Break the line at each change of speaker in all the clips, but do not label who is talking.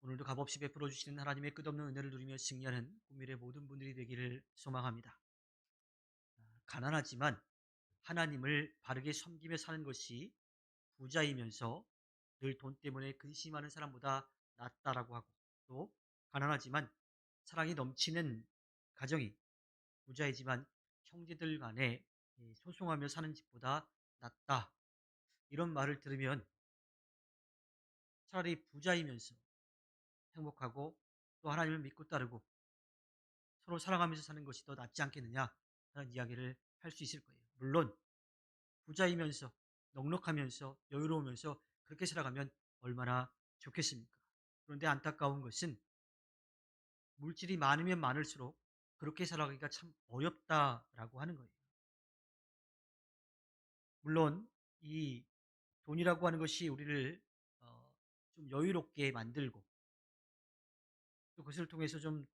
오늘도 값없이 베풀어 주시는 하나님의 끝없는 은혜를 누리며 승리하는 국민의 모든 분들이 되기를 소망합니다. 가난하지만 하나님을 바르게 섬기며 사는 것이 부자이면서 늘 돈 때문에 근심하는 사람보다 낫다라고 하고, 또 가난하지만 사랑이 넘치는 가정이 부자이지만 형제들 간에 소송하며 사는 집보다 낫다, 이런 말을 들으면 차라리 부자이면서 행복하고 또 하나님을 믿고 따르고 서로 사랑하면서 사는 것이 더 낫지 않겠느냐 하는 이야기를 할 수 있을 거예요. 물론 부자이면서 넉넉하면서 여유로우면서 그렇게 살아가면 얼마나 좋겠습니까? 그런데 안타까운 것은 물질이 많으면 많을수록 그렇게 살아가기가 참 어렵다라고 하는 거예요. 물론 이 돈이라고 하는 것이 우리를 어, 좀 여유롭게 만들고 또 그것을 통해서 좀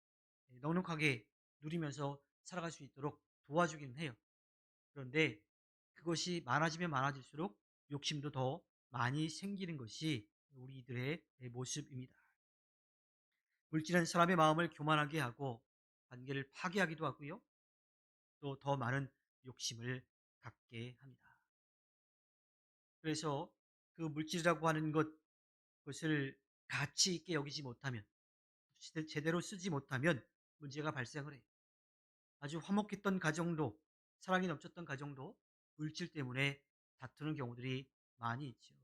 넉넉하게 누리면서 살아갈 수 있도록 도와주기는 해요. 그런데 그것이 많아지면 많아질수록 욕심도 더 많이 생기는 것이 우리들의 모습입니다. 물질은 사람의 마음을 교만하게 하고 관계를 파괴하기도 하고요. 또 더 많은 욕심을 갖게 합니다. 그래서 그 물질이라고 하는 그것을 가치 있게 여기지 못하면, 제대로 쓰지 못하면 문제가 발생을 해요. 아주 화목했던 가정도, 사랑이 넘쳤던 가정도 물질 때문에 다투는 경우들이 많이 있죠.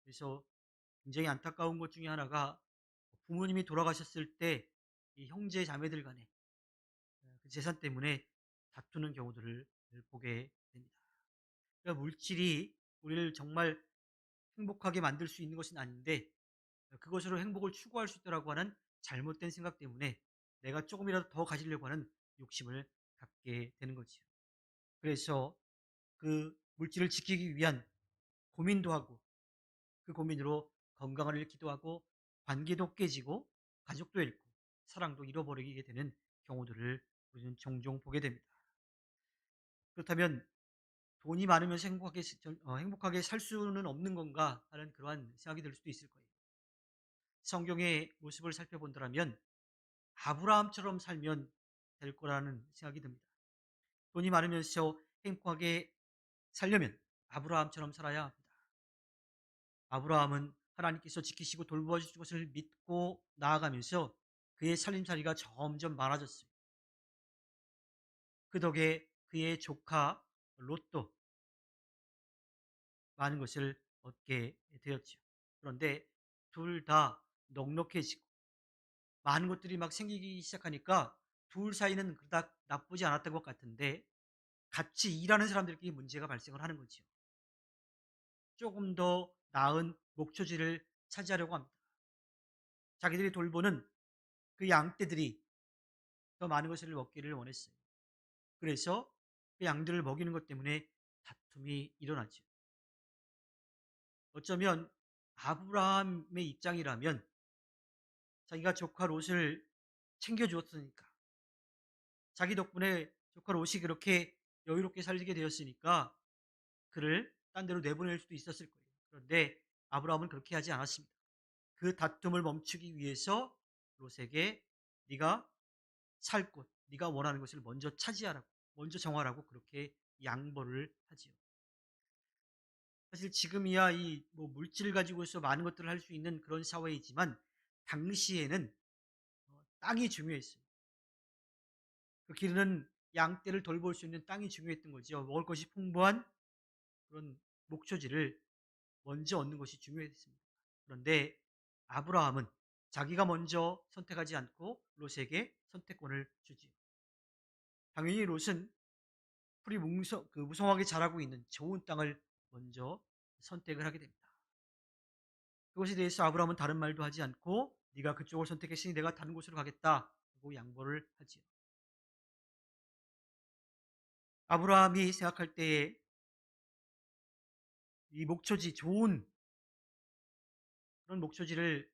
그래서 굉장히 안타까운 것 중에 하나가 부모님이 돌아가셨을 때 이 형제 자매들 간에 그 재산 때문에 다투는 경우들을 보게 됩니다. 그러니까 물질이 우리를 정말 행복하게 만들 수 있는 것은 아닌데 그것으로 행복을 추구할 수 있다고 하는 잘못된 생각 때문에 내가 조금이라도 더 가지려고 하는 욕심을 갖게 되는 거지요. 그래서 그 물질을 지키기 위한 고민도 하고 그 고민으로 건강을 잃기도 하고 관계도 깨지고 가족도 잃고 사랑도 잃어버리게 되는 경우들을 우리는 종종 보게 됩니다. 그렇다면 돈이 많으면서 행복하게 살 수는 없는 건가 하는 그러한 생각이 들 수도 있을 거예요. 성경의 모습을 살펴본다면 아브라함처럼 살면 될 거라는 생각이 듭니다. 돈이 많으면서 행복하게 살려면 아브라함처럼 살아야 합니다. 아브라함은 하나님께서 지키시고 돌보아 주실 것을 믿고 나아가면서 그의 살림살이가 점점 많아졌습니다. 그 덕에 그의 조카 롯도 많은 것을 얻게 되었죠. 그런데 둘 다 넉넉해지고 많은 것들이 막 생기기 시작하니까 둘 사이는 그닥 나쁘지 않았던 것 같은데 같이 일하는 사람들끼리 문제가 발생을 하는 거죠. 조금 더 나은 목초지를 차지하려고 합니다. 자기들이 돌보는 그 양떼들이 더 많은 것을 먹기를 원했어요. 그래서 그 양들을 먹이는 것 때문에 다툼이 일어나죠. 어쩌면 아브라함의 입장이라면 자기가 조카 롯을 챙겨주었으니까, 자기 덕분에 조카 롯이 그렇게 여유롭게 살게 되었으니까 그를 딴 데로 내보낼 수도 있었을 거예요. 그런데 아브라함은 그렇게 하지 않았습니다. 그 다툼을 멈추기 위해서 롯에게 네가 살 곳, 네가 원하는 것을 먼저 차지하라고, 먼저 정하라고 그렇게 양보를 하지요. 사실 지금이야 이 뭐 물질을 가지고서 많은 것들을 할 수 있는 그런 사회이지만 당시에는 땅이 중요했어요. 그 기르는 양떼를 돌볼 수 있는 땅이 중요했던 거죠. 먹을 것이 풍부한 그런 목초지를 먼저 얻는 것이 중요했습니다. 그런데 아브라함은 자기가 먼저 선택하지 않고 롯에게 선택권을 주지요. 당연히 롯은 풀이 무성하게 자라고 있는 좋은 땅을 먼저 선택을 하게 됩니다. 그것에 대해서 아브라함은 다른 말도 하지 않고 네가 그쪽을 선택했으니 내가 다른 곳으로 가겠다 하고 양보를 하지요. 아브라함이 생각할 때에 이 목초지, 좋은 그런 목초지를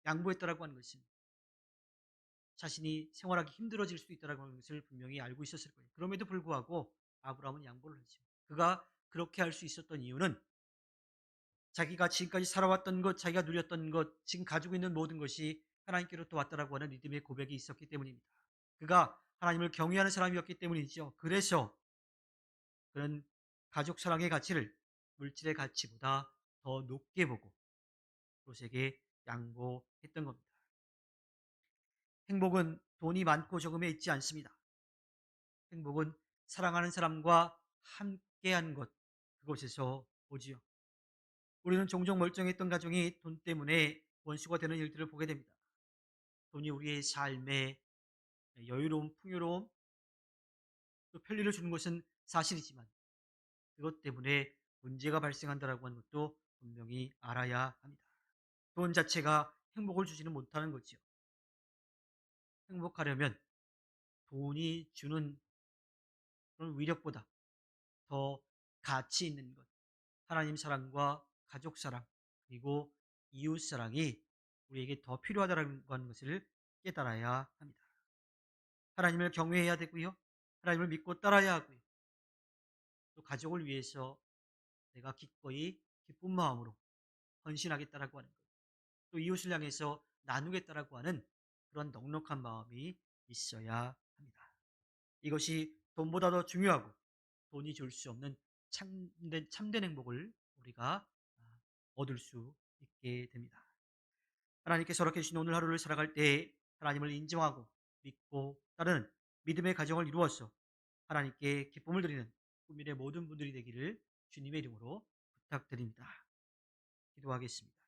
양보했다라고 하는 것은 자신이 생활하기 힘들어질 수 있다라고 하는 것을 분명히 알고 있었을 거예요. 그럼에도 불구하고 아브라함은 양보를 하죠. 그가 그렇게 할 수 있었던 이유는 자기가 지금까지 살아왔던 것, 자기가 누렸던 것, 지금 가지고 있는 모든 것이 하나님께로부터 왔다라고 하는 믿음의 고백이 있었기 때문입니다. 그가 하나님을 경외하는 사람이었기 때문이죠. 그래서 그는 가족 사랑의 가치를 물질의 가치보다 더 높게 보고 롯에게 양보했던 겁니다. 행복은 돈이 많고 적음에 있지 않습니다. 행복은 사랑하는 사람과 함께한 것, 그곳에서 오지요. 우리는 종종 멀쩡했던 가정이 돈 때문에 원수가 되는 일들을 보게 됩니다. 돈이 우리의 삶에 여유로움, 풍요로움, 또 편리를 주는 것은 사실이지만 그것 때문에 문제가 발생한다라고 하는 것도 분명히 알아야 합니다. 돈 자체가 행복을 주지는 못하는 거지요. 행복하려면 돈이 주는 그런 위력보다 더 가치 있는 것, 하나님 사랑과 가족 사랑, 그리고 이웃 사랑이 우리에게 더 필요하다는 것을 깨달아야 합니다. 하나님을 경외해야 되고요. 하나님을 믿고 따라야 하고요. 또 가족을 위해서 내가 기꺼이 기쁜 마음으로 헌신하겠다라고 하는 것. 또 이웃을 향해서 나누겠다라고 하는 그런 넉넉한 마음이 있어야 합니다. 이것이 돈보다 더 중요하고 돈이 줄 수 없는 참된 행복을 우리가 얻을 수 있게 됩니다. 하나님께서 허락해 주신 오늘 하루를 살아갈 때 하나님을 인정하고 믿고 따르는 믿음의 가정을 이루어서 하나님께 기쁨을 드리는 국민의 모든 분들이 되기를 주님의 이름으로 부탁드립니다. 기도하겠습니다.